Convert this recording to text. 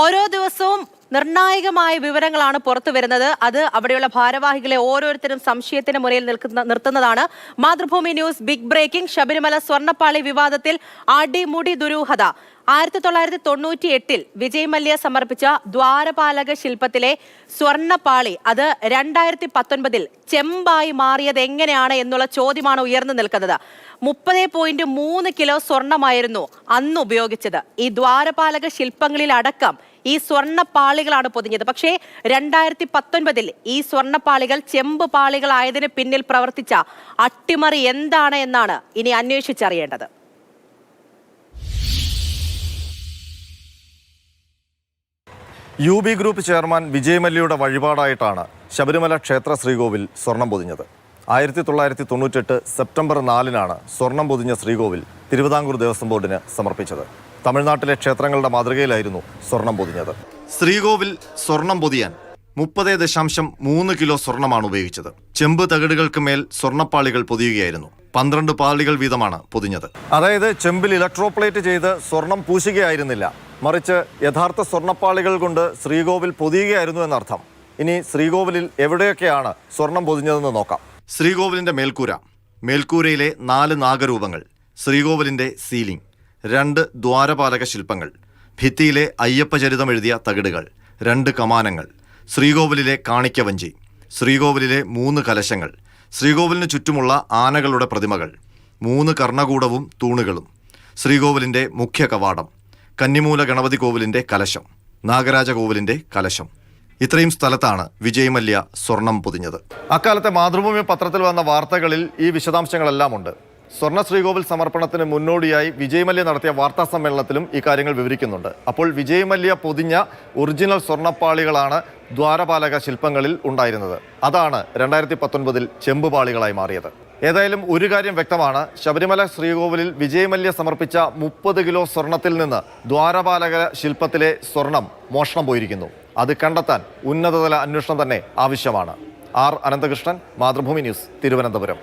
ഓരോ ദിവസവും നിർണായകമായ വിവരങ്ങളാണ് പുറത്തു വരുന്നത്. അത് അവിടെയുള്ള ഭാരവാഹികളെ ഓരോരുത്തരും സംശയത്തിന് മുന്നിൽ നിർത്തുന്നതാണ്. Mathrubhumi news big breaking. Sabarimala സ്വർണ്ണപ്പാളി വിവാദത്തിൽ അടിമുടി ദുരൂഹത. 1998 വിജയ് മല്യ സമർപ്പിച്ച ദ്വാരപാലക ശില്പത്തിലെ സ്വർണ്ണപ്പാളി അത് 2019 ചെമ്പായി മാറിയത് എങ്ങനെയാണ് എന്നുള്ള ചോദ്യമാണ് ഉയർന്നു നിൽക്കുന്നത്. 30.3 കിലോ സ്വർണമായിരുന്നു അന്ന് ഉപയോഗിച്ചത്. ഈ ദ്വാരപാലക ശില്പങ്ങളിലടക്കം ഈ സ്വർണ്ണപ്പാളികളാണ് പൊതിഞ്ഞത്. പക്ഷേ 2019 ഈ സ്വർണ്ണപ്പാളികൾ ചെമ്പ് പാളികളായതിന് പിന്നിൽ പ്രവർത്തിച്ച അട്ടിമറി എന്താണ് എന്നാണ് ഇനി അന്വേഷിച്ചറിയേണ്ടത്. UB ഗ്രൂപ്പ് ചെയർമാൻ വിജയ് മല്യയുടെ വഴിപാടായിട്ടാണ് ശബരിമല ക്ഷേത്ര ശ്രീകോവിൽ സ്വർണം പൊതിഞ്ഞത്. 1998 സെപ്റ്റംബർ 4-നാണ് സ്വർണം പൊതിഞ്ഞ ശ്രീകോവിൽ തിരുവിതാംകൂർ ദേവസ്വം ബോർഡിന് സമർപ്പിച്ചത്. തമിഴ്നാട്ടിലെ ക്ഷേത്രങ്ങളുടെ മാതൃകയിലായിരുന്നു സ്വർണം പൊതിഞ്ഞത്. ശ്രീകോവിൽ സ്വർണം പൊതിയാൻ 30.3 കിലോ സ്വർണമാണ് ഉപയോഗിച്ചത്. ചെമ്പ് തകിടുകൾക്ക് മേൽ സ്വർണ്ണപ്പാളികൾ പൊതിയുകയായിരുന്നു. 12 പാളികൾ വീതമാണ് പൊതിഞ്ഞത്. അതായത് ചെമ്പിൽ ഇലക്ട്രോപ്ലേറ്റ് ചെയ്ത് സ്വർണം പൂശുകയായിരുന്നില്ല, മറിച്ച് യഥാർത്ഥ സ്വർണ്ണപ്പാളികൾ കൊണ്ട് ശ്രീകോവിൽ പൊതിയുകയായിരുന്നു എന്നർത്ഥം. ഇനി ശ്രീകോവിലിൽ എവിടെയൊക്കെയാണ് സ്വർണം പൊതിഞ്ഞതെന്ന് നോക്കാം. ശ്രീകോവിലിന്റെ മേൽക്കൂരയിലെ 4 നാഗരൂപങ്ങൾ, ശ്രീകോവിലിന്റെ സീലിംഗ്, 2 ദ്വാരപാലക ശില്പങ്ങൾ, ഭിത്തിയിലെ അയ്യപ്പചരിതം എഴുതിയ തകിടുകൾ, 2 കമാനങ്ങൾ, ശ്രീകോവിലിലെ കാണിക്കവഞ്ചി, ശ്രീകോവിലിലെ 3 കലശങ്ങൾ, ശ്രീകോവിലിന് ചുറ്റുമുള്ള ആനകളുടെ പ്രതിമകൾ, 3 കർണകൂടവും തൂണുകളും, ശ്രീകോവിലിന്റെ മുഖ്യ കവാടം, കന്നിമൂല ഗണപതി കോവിലിന്റെ കലശം, നാഗരാജ കോവിലിന്റെ കലശം. ഇത്രയും സ്ഥലത്താണ് വിജയ് മല്യ സ്വർണം പൊതിഞ്ഞത്. അക്കാലത്തെ മാതൃഭൂമി പത്രത്തിൽ വന്ന വാർത്തകളിൽ ഈ വിശദാംശങ്ങളെല്ലാം ഉണ്ട്. സ്വർണ്ണ ശ്രീകോവിൽ സമർപ്പണത്തിന് മുന്നോടിയായി വിജയ് മല്യ നടത്തിയ വാർത്താ സമ്മേളനത്തിലും ഈ കാര്യങ്ങൾ വിവരിക്കുന്നുണ്ട്. അപ്പോൾ വിജയ് മല്യ പൊതിഞ്ഞ ഒറിജിനൽ സ്വർണ്ണപ്പാളികളാണ് ദ്വാരപാലക ശില്പങ്ങളിൽ ഉണ്ടായിരുന്നത്. അതാണ് 2019 ചെമ്പ് പാളികളായി മാറിയത്. ഏതായാലും ഒരു കാര്യം വ്യക്തമാണ്, ശബരിമല ശ്രീകോവിലിൽ വിജയ് മല്യ സമർപ്പിച്ച 30 കിലോ സ്വർണത്തിൽ നിന്ന് ദ്വാരപാലക ശില്പത്തിലെ സ്വർണം മോഷണം പോയിരിക്കുന്നു. അത് കണ്ടെത്താൻ ഉന്നതതല അന്വേഷണം തന്നെ ആവശ്യമാണ്. R Ananthakrishnan, Mathrubhumi news, Thiruvananthapuram.